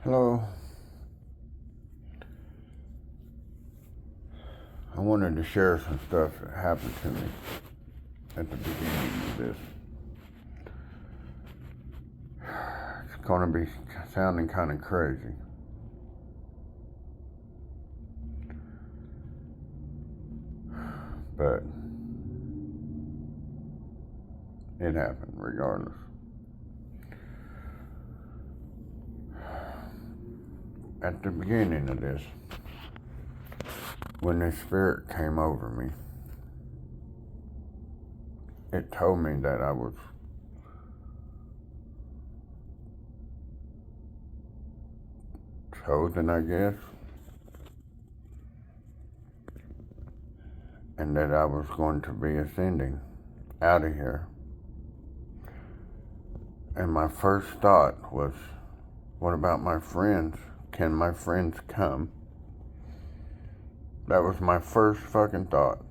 Hello. I wanted to share some stuff that happened to me at the beginning of this. It's going to be sounding kind of crazy. But it happened regardless. At the beginning of this, when the spirit came over me, it told me that I was chosen, I guess, and that I was going to be ascending out of here. And my first thought was, what about my friends? Can my friends come? That was my first fucking thought,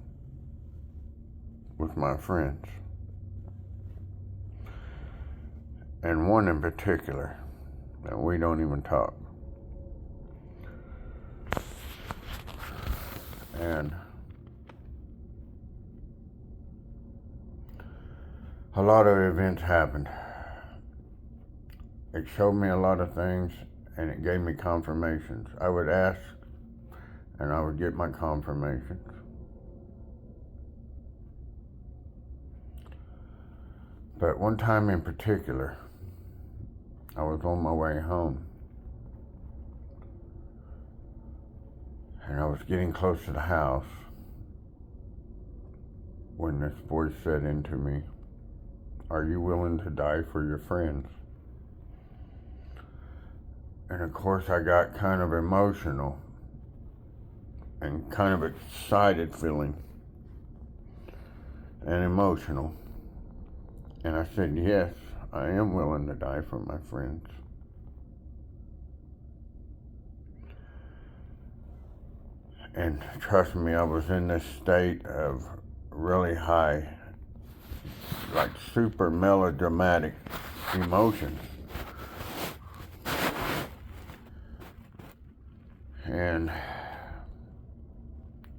with my friends. And one in particular, that we don't even talk. And a lot of events happened. It showed me a lot of things, and it gave me confirmations. I would ask, and I would get my confirmations. But one time in particular, I was on my way home, and I was getting close to the house when this voice said into me, "Are you willing to die for your friends?" And of course I got kind of emotional and kind of excited feeling and emotional. And I said, yes, I am willing to die for my friends. And trust me, I was in this state of really high, like super melodramatic emotions. And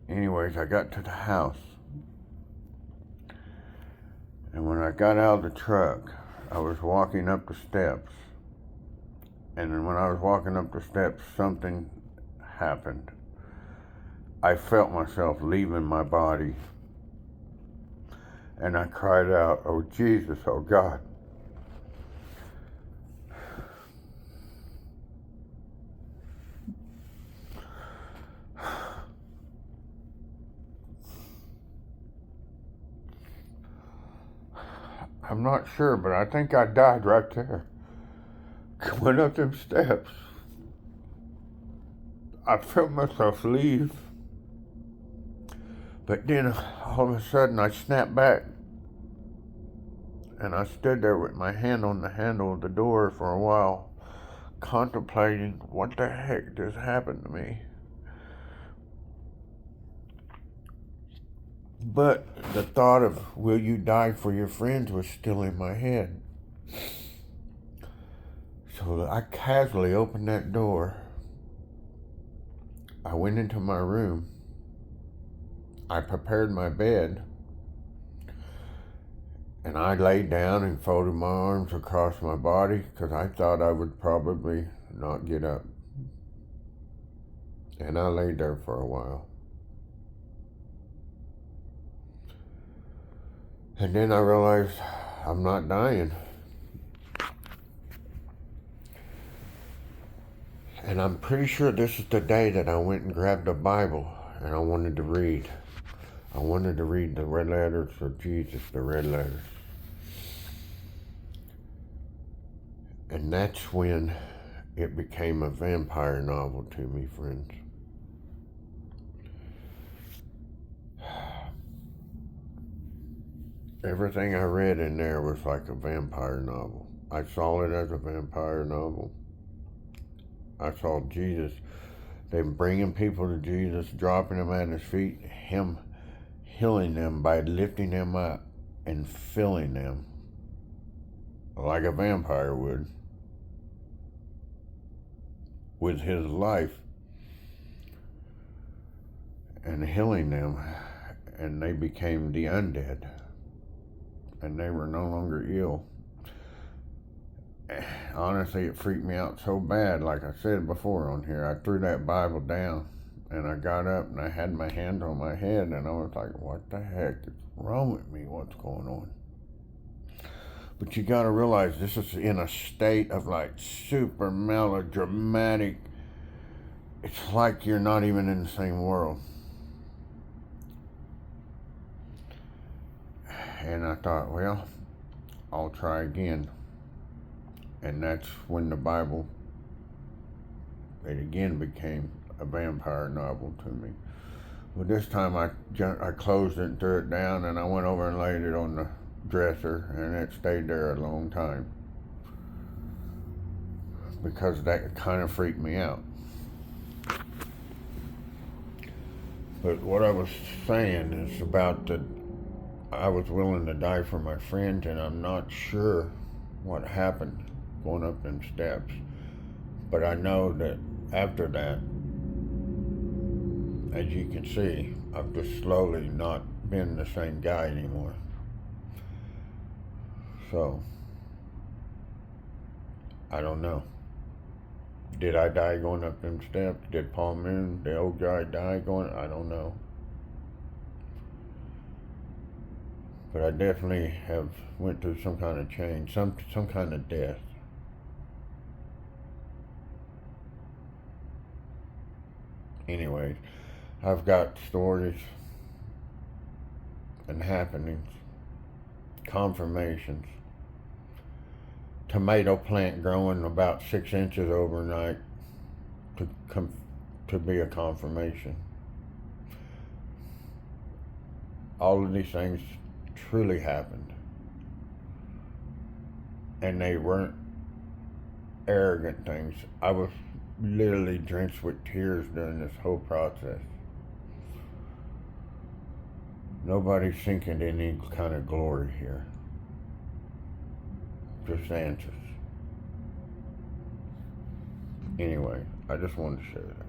anyways, I got to the house. And when I got out of the truck, I was walking up the steps. And then when I was walking up the steps, something happened. I felt myself leaving my body. And I cried out, "Oh Jesus, oh God." I'm not sure, but I think I died right there. Went up them steps. I felt myself leave. But then all of a sudden I snapped back. And I stood there with my hand on the handle of the door for a while, contemplating what the heck just happened to me. But the thought of, will you die for your friends, was still in my head. So I casually opened that door. I went into my room. I prepared my bed. And I laid down and folded my arms across my body because I thought I would probably not get up. And I laid there for a while. And then I realized I'm not dying. And I'm pretty sure this is the day that I went and grabbed a Bible and I wanted to read. I wanted to read the red letters of Jesus, the red letters. And that's when it became a vampire novel to me, friends. Everything I read in there was like a vampire novel. I saw it as a vampire novel. I saw Jesus, them bringing people to Jesus, dropping them at his feet, him healing them by lifting them up and filling them like a vampire would. with his life and healing them, and they became the undead, and they were no longer ill. Honestly, it freaked me out so bad. Like I said before on here, I threw that Bible down, and I got up and I had my hand on my head, and I was like, what the heck is wrong with me? What's going on? But you got to realize this is in a state of like super melodramatic. It's like you're not even in the same world. And I thought, well, I'll try again. And that's when the Bible, it again became a vampire novel to me. But this time I closed it and threw it down, and I went over and laid it on the dresser, and it stayed there a long time. Because that kind of freaked me out. But what I was saying is about I was willing to die for my friend, and I'm not sure what happened going up them steps. But I know that after that, as you can see, I've just slowly not been the same guy anymore. So, I don't know. Did I die going up them steps? Did Paul Moon, the old guy, die going? I don't know. But I definitely have went through some kind of change, some kind of death. Anyways, I've got stories and happenings, confirmations. Tomato plant growing about 6 inches overnight to be a confirmation. All of these things truly happened, and they weren't arrogant things. I was literally drenched with tears during this whole process. Nobody's sinking any kind of glory here. Just answers. Anyway, I just wanted to share that.